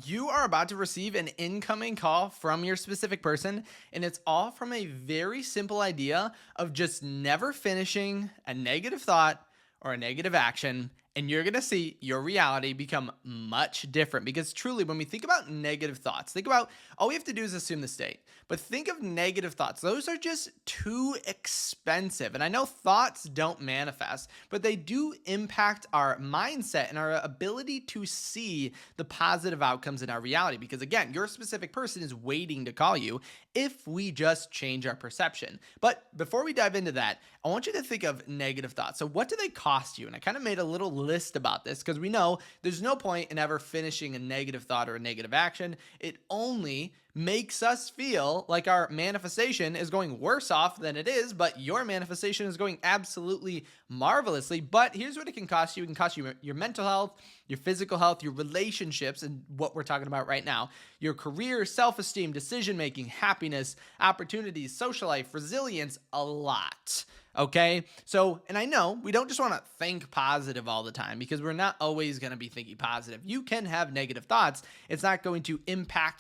You are about to receive an incoming call from your specific person, and it's all from a very simple idea of just never finishing a negative thought or a negative action. And you're going to see your reality become much different because truly, when we think about negative thoughts, think about all we have to do is assume the state. But think of negative thoughts. Those are just too expensive. And I know thoughts don't manifest, but they do impact our mindset and our ability to see the positive outcomes in our reality. Because again, your specific person is waiting to call you if we just change our perception. But before we dive into that, I want you to think of negative thoughts. So, what do they cost you? And I kind of made a little list about this because we know there's no point in ever finishing a negative thought or a negative action. It only makes us feel like our manifestation is going worse off than it is, but your manifestation is going absolutely marvelously. But here's what it can cost you. It can cost you your mental health, your physical health, your relationships, and what we're talking about right now, your career, self-esteem, decision-making, happiness, opportunities, social life, resilience, a lot. Okay. So, and I know we don't just want to think positive all the time because we're not always going to be thinking positive. You can have negative thoughts. It's not going to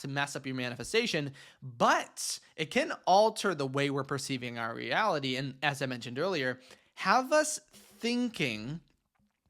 mess up your manifestation, but it can alter the way we're perceiving our reality. And as I mentioned earlier, have us thinking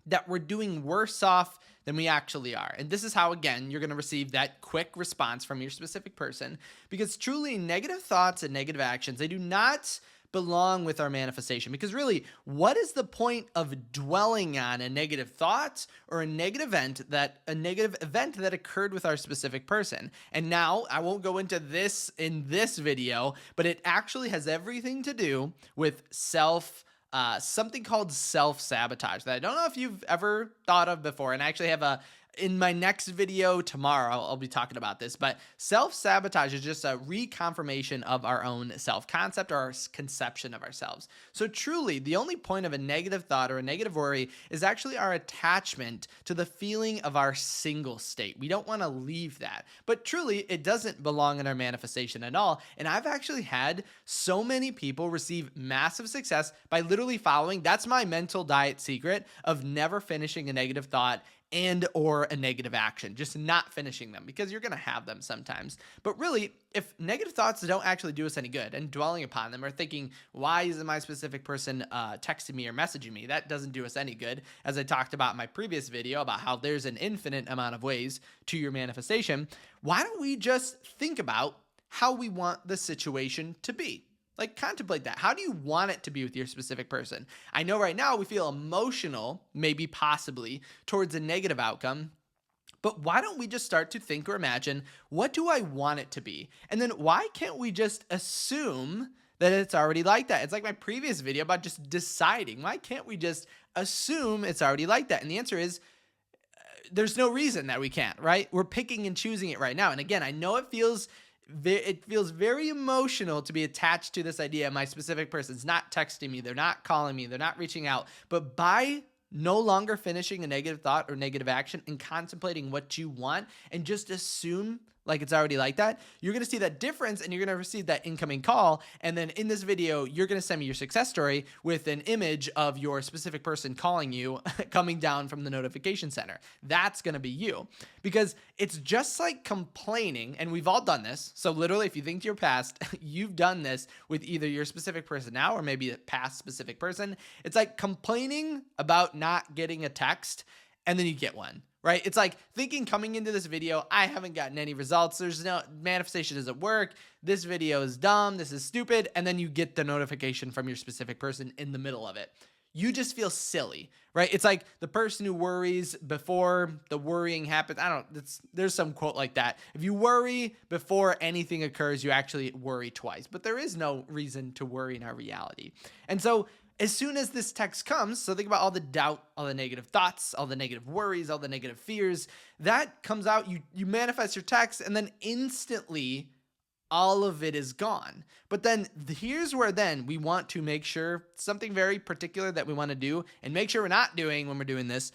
that we're doing worse off than we actually are. And this is how, again, you're going to receive that quick response from your specific person because truly negative thoughts and negative actions, they do not belong with our manifestation. Because really, what is the point of dwelling on a negative thought or a negative event that occurred with our specific person? And now I won't go into this in this video, but it actually has everything to do with something called self-sabotage that I don't know if you've ever thought of before. And I actually have in my next video tomorrow, I'll be talking about this, but self-sabotage is just a reconfirmation of our own self-concept or our conception of ourselves. So truly, the only point of a negative thought or a negative worry is actually our attachment to the feeling of our single state. We don't want to leave that, but truly, it doesn't belong in our manifestation at all. And I've actually had so many people receive massive success by literally following, that's my mental diet secret of never finishing a negative thought and or a negative action, just not finishing them because you're going to have them sometimes. But really, if negative thoughts don't actually do us any good and dwelling upon them or thinking, why isn't my specific person texting me or messaging me? That doesn't do us any good. As I talked about in my previous video about how there's an infinite amount of ways to your manifestation. Why don't we just think about how we want the situation to be? Like, contemplate that. How do you want it to be with your specific person? I know right now we feel emotional, maybe possibly, towards a negative outcome. But why don't we just start to think or imagine, what do I want it to be? And then why can't we just assume that it's already like that? It's like my previous video about just deciding. Why can't we just assume it's already like that? And the answer is, there's no reason that we can't, right? We're picking and choosing it right now. And again, I know it feels very emotional to be attached to this idea. My specific person's not texting me, they're not calling me, they're not reaching out. But by no longer finishing a negative thought or negative action and contemplating what you want and just assume like it's already like that, you're going to see that difference and you're going to receive that incoming call. And then in this video, you're going to send me your success story with an image of your specific person calling you coming down from the notification center. That's going to be you because it's just like complaining. And we've all done this. So literally, if you think to your past, you've done this with either your specific person now or maybe a past specific person. It's like complaining about not getting a text and then you get one. Right? It's like thinking coming into this video, I haven't gotten any results. There's no manifestation doesn't work. This video is dumb. This is stupid. And then you get the notification from your specific person in the middle of it. You just feel silly, right? It's like the person who worries before the worrying happens. There's some quote like that. If you worry before anything occurs, you actually worry twice, but there is no reason to worry in our reality. And so as soon as this text comes, so think about all the doubt, all the negative thoughts, all the negative worries, all the negative fears, that comes out, you manifest your text, and then instantly all of it is gone. But then here's where then we want to make sure something very particular that we want to do and make sure we're not doing when we're doing this.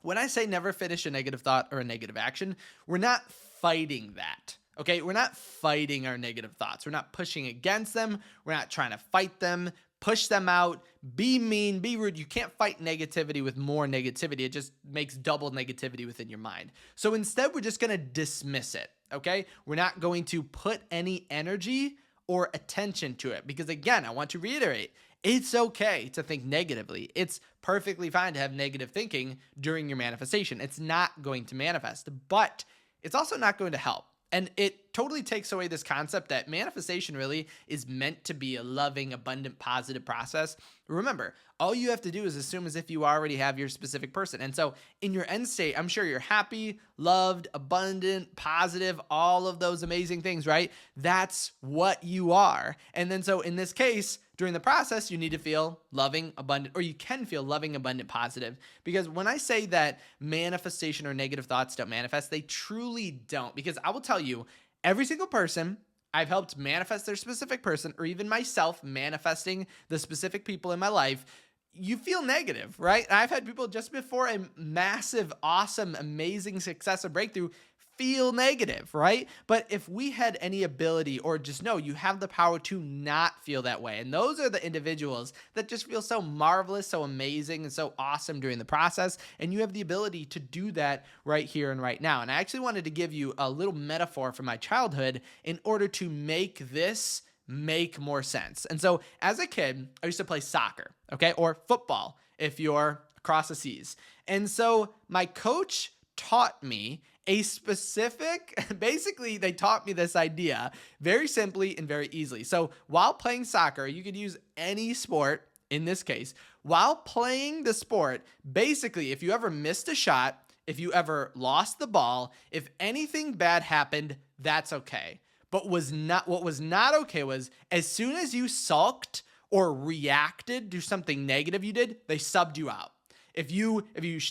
When I say never finish a negative thought or a negative action, we're not fighting that. Okay, we're not fighting our negative thoughts. We're not pushing against them. We're not trying to fight them. push them out, be mean, be rude. You can't fight negativity with more negativity. It just makes double negativity within your mind. So instead, we're just going to dismiss it. Okay. We're not going to put any energy or attention to it because, again, I want to reiterate, it's okay to think negatively. It's perfectly fine to have negative thinking during your manifestation. It's not going to manifest, but it's also not going to help. And it totally takes away this concept that manifestation really is meant to be a loving, abundant, positive process. Remember, all you have to do is assume as if you already have your specific person. And so in your end state, I'm sure you're happy, loved, abundant, positive, all of those amazing things, right? That's what you are. And then so in this case, during the process, you need to feel loving, abundant, or you can feel loving, abundant, positive. Because when I say that manifestation or negative thoughts don't manifest, they truly don't. Because I will tell you, every single person I've helped manifest their specific person, or even myself manifesting the specific people in my life, you feel negative, right? I've had people just before a massive, awesome, amazing success or breakthrough feel negative, right? But if we had any ability, or just know you have the power to not feel that way. And those are the individuals that just feel so marvelous, so amazing, and so awesome during the process. And you have the ability to do that right here and right now. And I actually wanted to give you a little metaphor from my childhood in order to make this make more sense. And so as a kid, I used to play soccer, okay, or football if you're across the seas. And so my coach taught me a specific, basically they taught me this idea very simply and very easily. So while playing soccer, you could use any sport in this case. While playing the sport, basically if you ever missed a shot, if you ever lost the ball, if anything bad happened, that's okay. But what was not okay was as soon as you sulked or reacted to something negative you did, they subbed you out. If you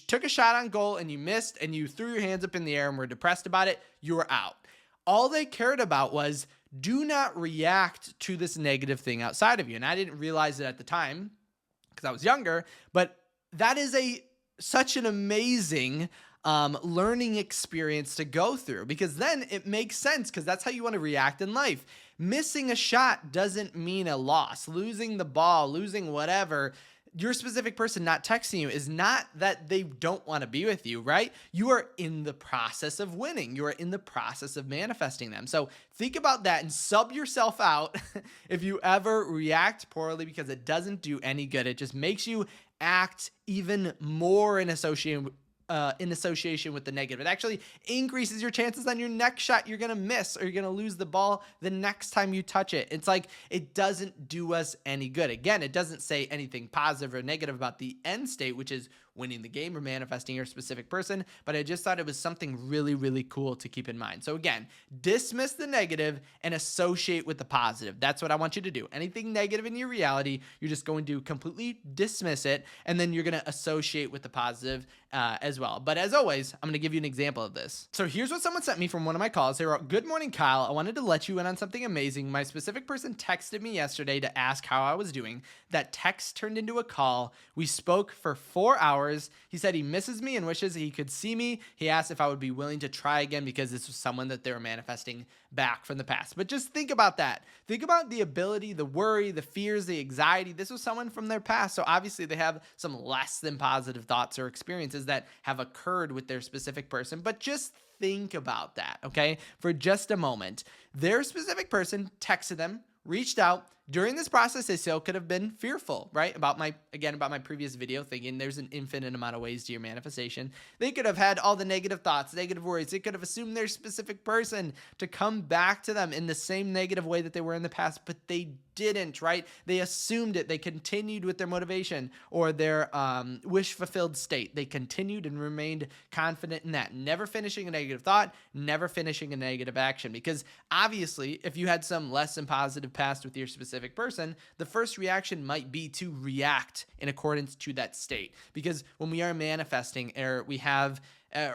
took a shot on goal and you missed and you threw your hands up in the air and were depressed about it, you were out. All they cared about was do not react to this negative thing outside of you. And I didn't realize it at the time because I was younger, but that is such an amazing learning experience to go through, because then it makes sense because that's how you want to react in life. Missing a shot doesn't mean a loss. Losing the ball, losing whatever, your specific person not texting you is not that they don't want to be with you, right? You are in the process of winning. You are in the process of manifesting them. So think about that and sub yourself out if you ever react poorly, because it doesn't do any good. It just makes you act even more in association with the negative. It actually increases your chances on your next shot you're going to miss, or you're going to lose the ball the next time you touch it. It's like, it doesn't do us any good. Again, it doesn't say anything positive or negative about the end state, which is winning the game or manifesting your specific person, but I just thought it was something really, really cool to keep in mind. So again, dismiss the negative and associate with the positive. That's what I want you to do. Anything negative in your reality, you're just going to completely dismiss it, and then you're going to associate with the positive as well. But as always, I'm going to give you an example of this. So here's what someone sent me from one of my calls. They wrote, "Good morning, Kyle. I wanted to let you in on something amazing. My specific person texted me yesterday to ask how I was doing. That text turned into a call. We spoke for 4 hours. He said he misses me and wishes he could see me. He asked if I would be willing to try again because this was someone that they were manifesting back from the past." But just think about that. Think about the ability, the worry, the fears, the anxiety. This was someone from their past. So obviously they have some less than positive thoughts or experiences that have occurred with their specific person. But just think about that, okay? For just a moment. Their specific person texted them, reached out. During this process, they still could have been fearful, right? About my previous video, thinking there's an infinite amount of ways to your manifestation. They could have had all the negative thoughts, negative worries. They could have assumed their specific person to come back to them in the same negative way that they were in the past, but they didn't, right? They assumed it. They continued with their motivation or their wish-fulfilled state. They continued and remained confident in that, never finishing a negative thought, never finishing a negative action. Because obviously, if you had some less than positive past with your specific person, the first reaction might be to react in accordance to that state. Because when we are manifesting, or we have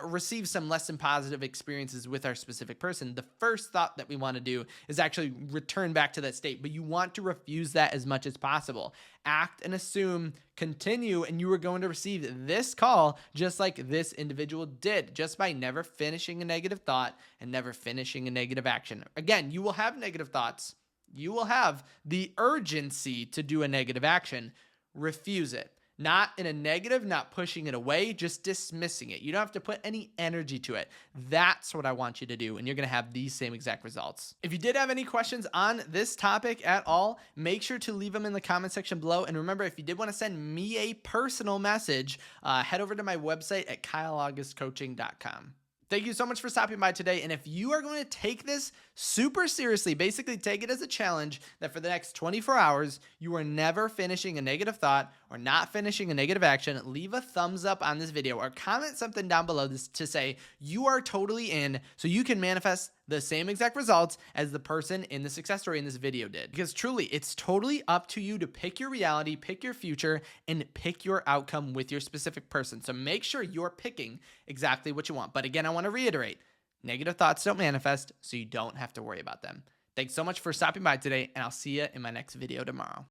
received some less than positive experiences with our specific person, the first thought that we want to do is actually return back to that state. But you want to refuse that as much as possible. Act and assume, continue, and you are going to receive this call just like this individual did, just by never finishing a negative thought and never finishing a negative action. Again, you will have negative thoughts. you will have the urgency to do a negative action. Refuse it. Not in a negative, not pushing it away, just dismissing it. You don't have to put any energy to it. That's what I want you to do, and you're going to have these same exact results. If you did have any questions on this topic at all, make sure to leave them in the comment section below. And remember, if you did want to send me a personal message, head over to my website at kyleaugustcoaching.com. Thank you so much for stopping by today. And if you are going to take this super seriously, basically take it as a challenge that for the next 24 hours, you are never finishing a negative thought or not finishing a negative action, leave a thumbs up on this video or comment something down below this to say you are totally in so you can manifest the same exact results as the person in the success story in this video did. Because truly, it's totally up to you to pick your reality, pick your future, and pick your outcome with your specific person. So make sure you're picking exactly what you want. But again, I want to reiterate, negative thoughts don't manifest, so you don't have to worry about them. Thanks so much for stopping by today, and I'll see you in my next video tomorrow.